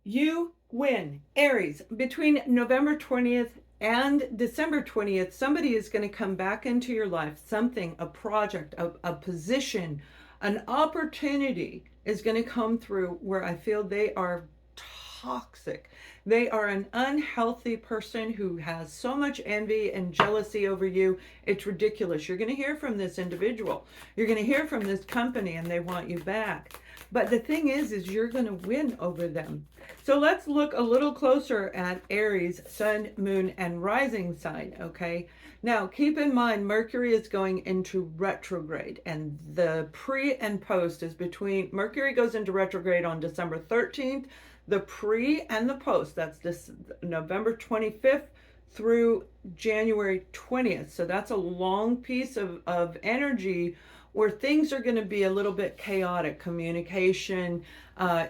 You win. Aries, between November 20th and December 20th, somebody is going to come back into your life. Something, a project, a position, an opportunity is going to come through where I feel they are toxic. They are an unhealthy person who has so much envy and jealousy over you. It's ridiculous. You're going to hear from this individual. You're going to hear from this company and they want you back. But the thing is you're going to win over them. So let's look a little closer at Aries, sun, moon, and rising sign, okay? Now, keep in mind, Mercury is going into retrograde, and the pre and post is between, Mercury goes into retrograde on December 13th, the pre and the post, that's this November 25th through January 20th. So that's a long piece of energy where things are going to be a little bit chaotic. Communication,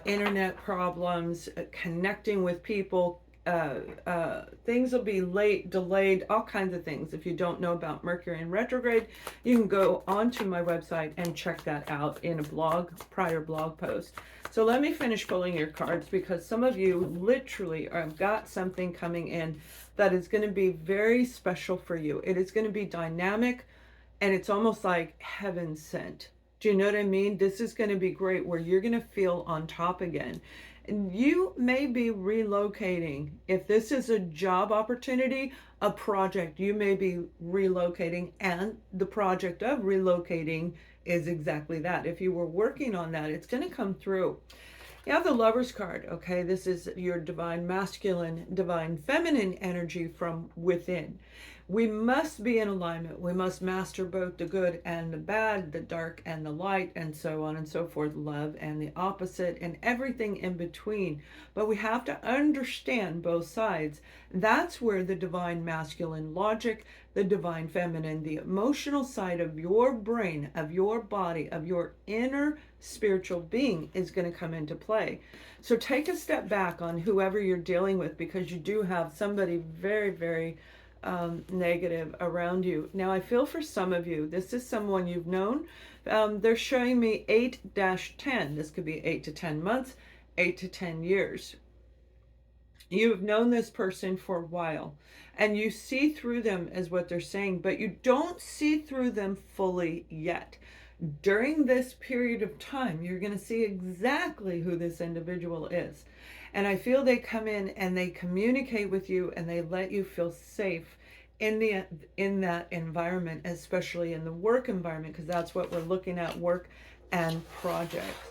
internet problems, connecting with people, things will be late, delayed, all kinds of things. If you don't know about Mercury in retrograde, you can go onto my website and check that out in a prior blog post. So let me finish pulling your cards, because some of you literally have got something coming in that is going to be very special for you. It is going to be dynamic, and it's almost like heaven sent. Do you know what I mean? This is going to be great, where you're going to feel on top again. And you may be relocating. If this is a job opportunity, a project, you may be relocating, and the project of relocating is exactly that. If you were working on that, it's going to come through. You have the Lover's card, okay? This is your divine masculine, divine feminine energy from within. We must be in alignment. We must master both the good and the bad, the dark and the light, and so on and so forth, love and the opposite, and everything in between. But we have to understand both sides. That's where the divine masculine logic, the divine feminine, the emotional side of your brain, of your body, of your inner spiritual being is going to come into play. So take a step back on whoever you're dealing with, because you do have somebody very, very negative around you. Now, I feel for some of you, this is someone you've known. They're showing me 8-10. This could be 8 to 10 months, 8 to 10 years. You've known this person for a while, and you see through them as what they're saying, but you don't see through them fully yet. During this period of time, you're going to see exactly who this individual is. And I feel they come in and they communicate with you and they let you feel safe in that environment, especially in the work environment, because that's what we're looking at, work and projects.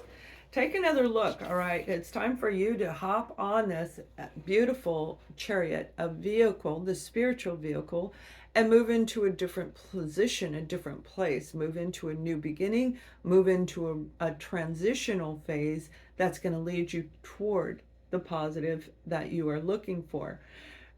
Take another look, all right? It's time for you to hop on this beautiful chariot, a vehicle, the spiritual vehicle, and move into a different position, a different place, move into a new beginning, move into a transitional phase that's going to lead you toward the positive that you are looking for.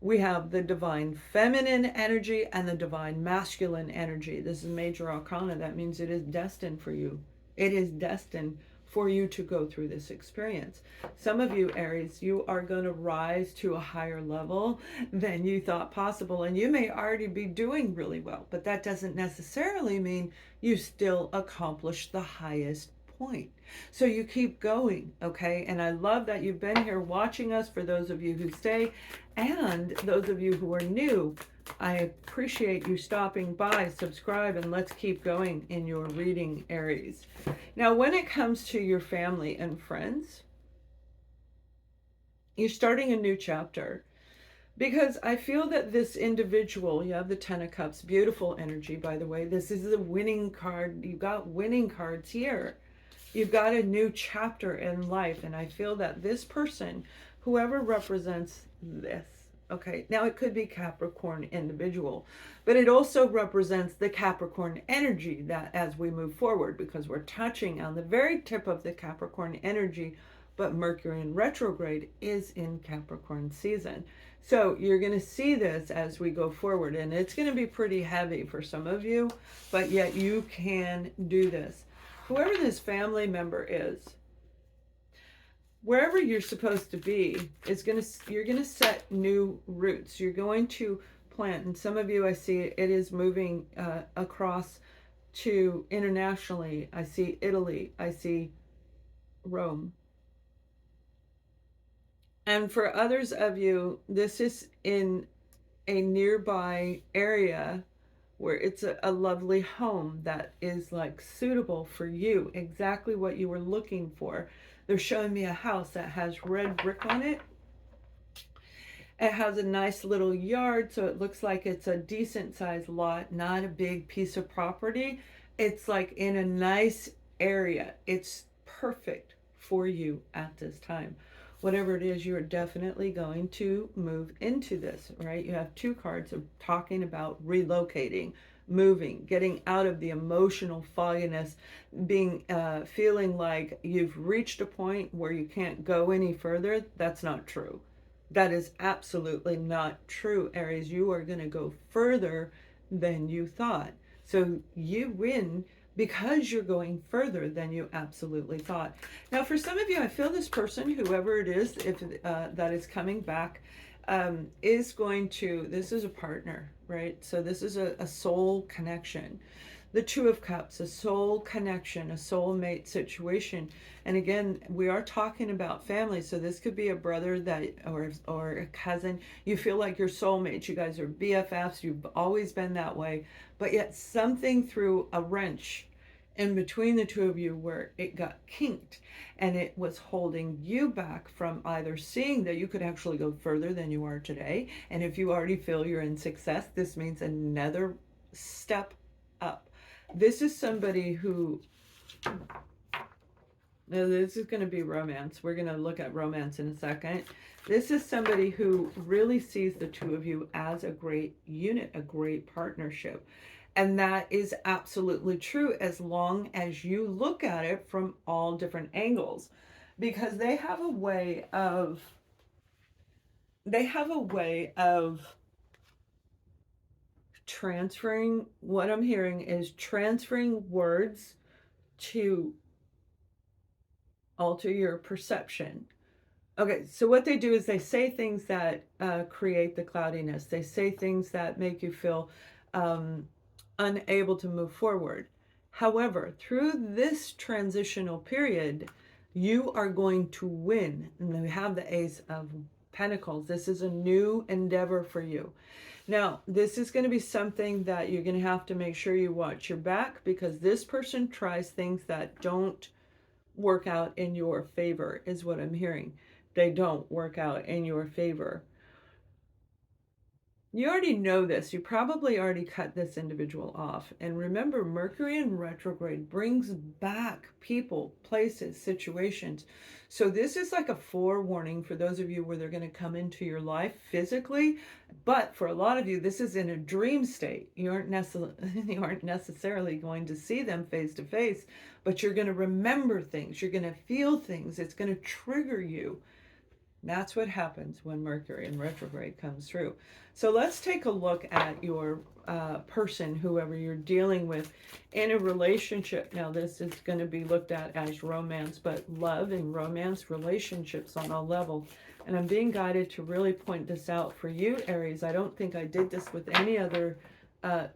We have the divine feminine energy and the divine masculine energy. This is major arcana. That means it is destined for you. It is destined for you to go through this experience. Some of you, Aries, you are going to rise to a higher level than you thought possible, and you may already be doing really well, but that doesn't necessarily mean you still accomplished the highest point. So you keep going, okay? And I love that you've been here watching us, for those of you who stay, and those of you who are new. I appreciate you stopping by. Subscribe, and let's keep going in your reading, Aries. Now, when it comes to your family and friends, you're starting a new chapter, because I feel that this individual, you have the Ten of Cups, beautiful energy, by the way. This is a winning card. You've got winning cards here. You've got a new chapter in life, and I feel that this person, whoever represents this, okay, now it could be Capricorn individual, but it also represents the Capricorn energy that as we move forward, because we're touching on the very tip of the Capricorn energy, but Mercury in retrograde is in Capricorn season. So you're going to see this as we go forward, and it's going to be pretty heavy for some of you, but yet you can do this. Whoever this family member is, wherever you're supposed to be, you're going to set new roots. You're going to plant, and some of you, I see it is moving across to internationally. I see Italy, I see Rome. And for others of you, this is in a nearby area where it's a lovely home that is like suitable for you, exactly what you were looking for. They're showing me a house that has red brick on it. It has a nice little yard, so it looks like it's a decent sized lot, not a big piece of property. It's like in a nice area. It's perfect for you at this time. Whatever it is, you're definitely going to move into this, right? You have two cards of talking about relocating, moving, getting out of the emotional fogginess, being feeling like you've reached a point where you can't go any further. That's not true. That is absolutely not true, Aries. You are going to go further than you thought. So you win because you're going further than you absolutely thought. Now, for some of you, I feel this person, whoever it is, if that is coming back, is going to, this is a partner, right? So this is a soul connection. The Two of Cups, a soul connection, a soulmate situation. And again, we are talking about family, so this could be a brother that or a cousin. You feel like you're soulmates. You guys are BFFs. You've always been that way, but yet something threw a wrench in between the two of you where it got kinked, and it was holding you back from either seeing that you could actually go further than you are today. And if you already feel you're in success, this means another step up. This is somebody who, now this is going to be romance. We're going to look at romance in a second. This is somebody who really sees the two of you as a great unit, a great partnership. And that is absolutely true as long as you look at it from all different angles. Because they have a way of transferring, what I'm hearing is transferring words to alter your perception. Okay, so what they do is they say things that create the cloudiness. They say things that make you feel unable to move forward. However, through this transitional period, you are going to win. And we have the Ace of Pentacles. This is a new endeavor for you. Now, this is going to be something that you're going to have to make sure you watch your back, because this person tries things that don't work out in your favor, is what I'm hearing. They don't work out in your favor. You already know this. You probably already cut this individual off. And remember, Mercury in retrograde brings back people, places, situations. So this is like a forewarning for those of you where they're going to come into your life physically. But for a lot of you, this is in a dream state. You aren't necessarily going to see them face to face, but you're going to remember things. You're going to feel things. It's going to trigger you. That's what happens when Mercury in retrograde comes through. So let's take a look at your person, whoever you're dealing with in a relationship. Now, this is going to be looked at as romance, but love and romance, relationships on all levels. And I'm being guided to really point this out for you, Aries. I don't think I did this with any other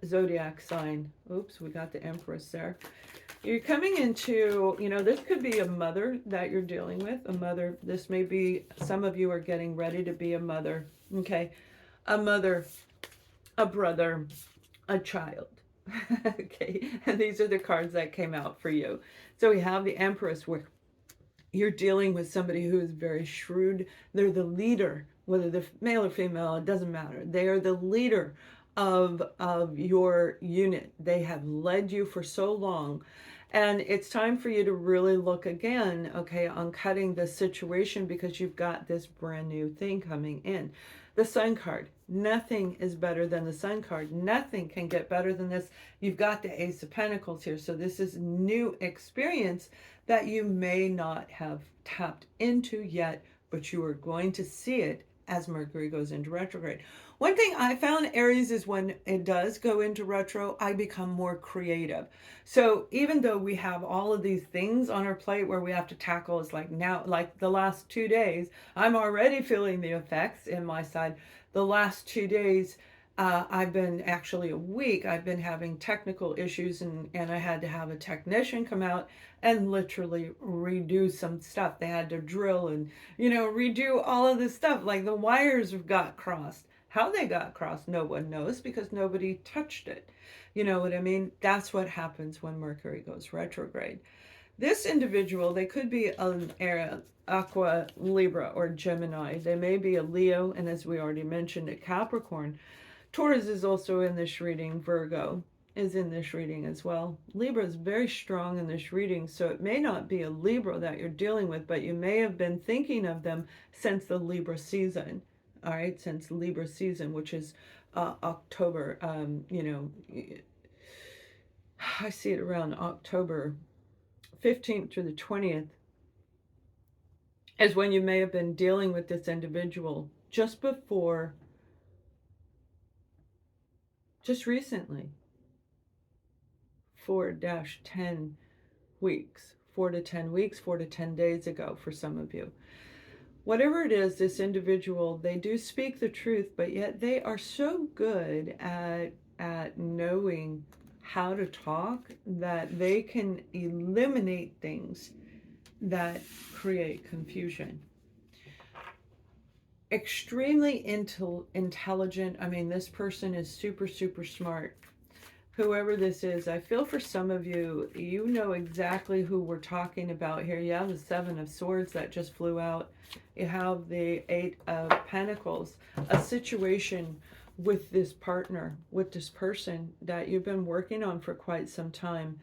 zodiac sign. Oops, we got the Empress there. You're coming into, this could be a mother that you're dealing with, a mother. This may be, some of you are getting ready to be a mother, okay? A mother, a brother, a child, okay? And these are the cards that came out for you. So we have the Empress, where you're dealing with somebody who is very shrewd. They're the leader, whether they're male or female, it doesn't matter. They are the leader of your unit. They have led you for so long. And it's time for you to really look again, okay, on cutting the situation, because you've got this brand new thing coming in. The Sun card. Nothing is better than the Sun card. Nothing can get better than this. You've got the Ace of Pentacles here. So this is new experience that you may not have tapped into yet, but you are going to see it as Mercury goes into retrograde. One thing I found, Aries, is when it does go into retro, I become more creative. So even though we have all of these things on our plate where we have to tackle, it's like now, like the last 2 days, I'm already feeling the effects in my side. The last 2 days, I've been actually a week, I've been having technical issues, and I had to have a technician come out and literally redo some stuff. They had to drill and, redo all of this stuff. Like the wires got crossed. How they got crossed, no one knows because nobody touched it. You know what I mean? That's what happens when Mercury goes retrograde. This individual, they could be an Aqua, Libra, or Gemini. They may be a Leo, and as we already mentioned, a Capricorn. Taurus is also in this reading. Virgo is in this reading as well. Libra is very strong in this reading, so it may not be a Libra that you're dealing with, but you may have been thinking of them since the Libra season. All right, since Libra season, which is October. I see it around October 15th through the 20th is when you may have been dealing with this individual just recently, 4-10 weeks, 4 to 10 weeks, 4 to 10 days ago for some of you. Whatever it is, this individual, they do speak the truth, but yet they are so good at knowing how to talk that they can eliminate things that create confusion. Extremely intelligent. I mean, this person is super, super smart. Whoever this is, I feel for some of you, you know exactly who we're talking about here. You have the Seven of Swords that just flew out. You have the Eight of Pentacles. A situation with this partner, with this person that you've been working on for quite some time.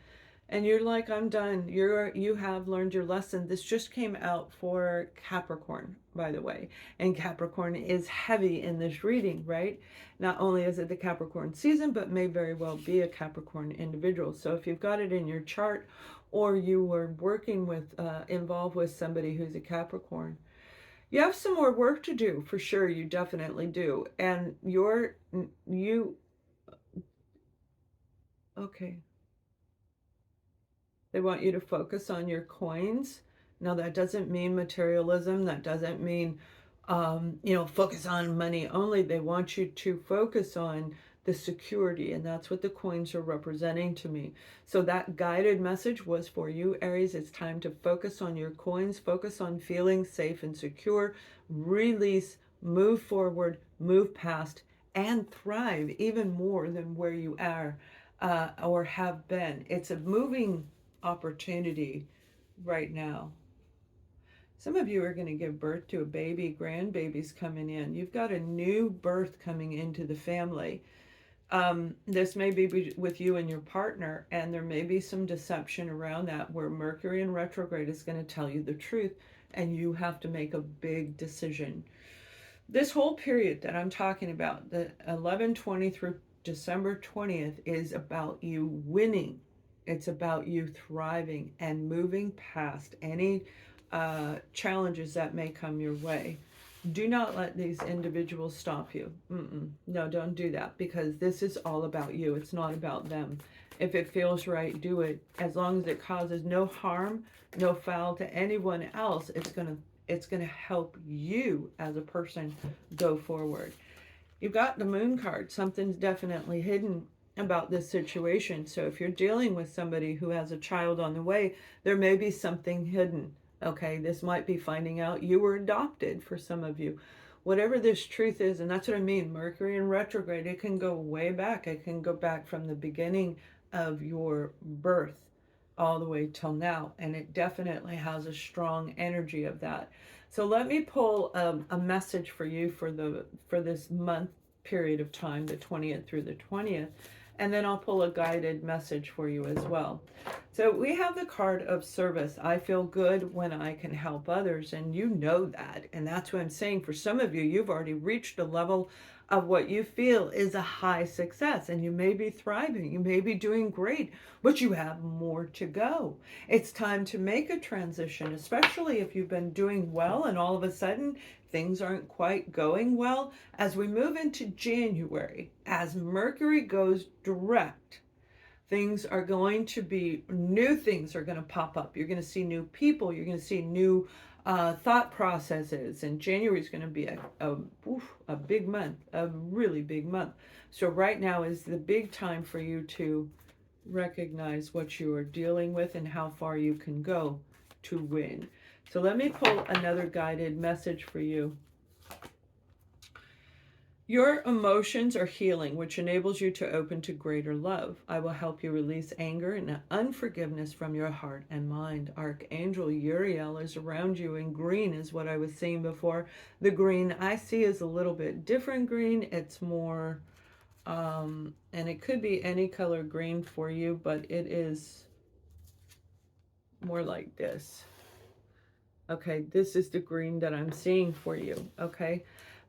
And you're like, I'm done. You have learned your lesson. This just came out for Capricorn, by the way. And Capricorn is heavy in this reading, right? Not only is it the Capricorn season, but may very well be a Capricorn individual. So if you've got it in your chart, or you were working with, involved with somebody who's a Capricorn, you have some more work to do, for sure. You definitely do. And okay. They want you to focus on your coins. Now, that doesn't mean materialism. That doesn't mean, focus on money only. They want you to focus on the security, and that's what the coins are representing to me. So that guided message was for you, Aries. It's time to focus on your coins, focus on feeling safe and secure, release, move forward, move past, and thrive even more than where you are or have been. It's a moving opportunity right now. Some of you are going to give birth to a baby, grandbabies coming in. You've got a new birth coming into the family. This may be with you and your partner, and there may be some deception around that where Mercury in retrograde is going to tell you the truth, and you have to make a big decision. This whole period that I'm talking about, the 11/20 through December 20th, is about you winning. It's about you thriving and moving past any challenges that may come your way. Do not let these individuals stop you. No, don't do that, because this is all about you. It's not about them. If it feels right, do it. As long as it causes no harm, no foul to anyone else, it's gonna help you as a person go forward. You've got the Moon card. Something's definitely hidden about this situation. So if you're dealing with somebody who has a child on the way, there may be something hidden. Okay, this might be finding out you were adopted for some of you. Whatever this truth is, and that's what I mean, Mercury in retrograde, it can go way back. It can go back from the beginning of your birth all the way till now, and it definitely has a strong energy of that. So let me pull a message for you for this month period of time, the 20th through the 20th, and then I'll pull a guided message for you as well. So we have the card of service. I feel good when I can help others, and you know that. And that's what I'm saying. For some of you, you've already reached a level of what you feel is a high success, and you may be thriving, you may be doing great, but you have more to go. It's time to make a transition, especially if you've been doing well and all of a sudden things aren't quite going well. As we move into January, as Mercury goes direct, things are going to be, new things are going to pop up. You're going to see new people. You're going to see new thought processes. And January is going to be a big month, a really big month. So right now is the big time for you to recognize what you are dealing with and how far you can go to win. So let me pull another guided message for you. Your emotions are healing, which enables you to open to greater love. I will help you release anger and unforgiveness from your heart and mind. Archangel Uriel is around you, and green is what I was saying before. The green I see is a little bit different green. It's more, and it could be any color green for you, but it is more like this. Okay, this is the green that I'm seeing for you, okay?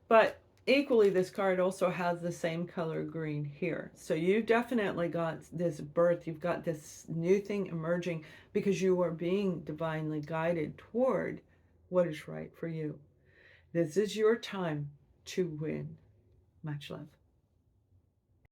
But equally, this card also has the same color green here. So you definitely got this birth. You've got this new thing emerging because you are being divinely guided toward what is right for you. This is your time to win. Much love.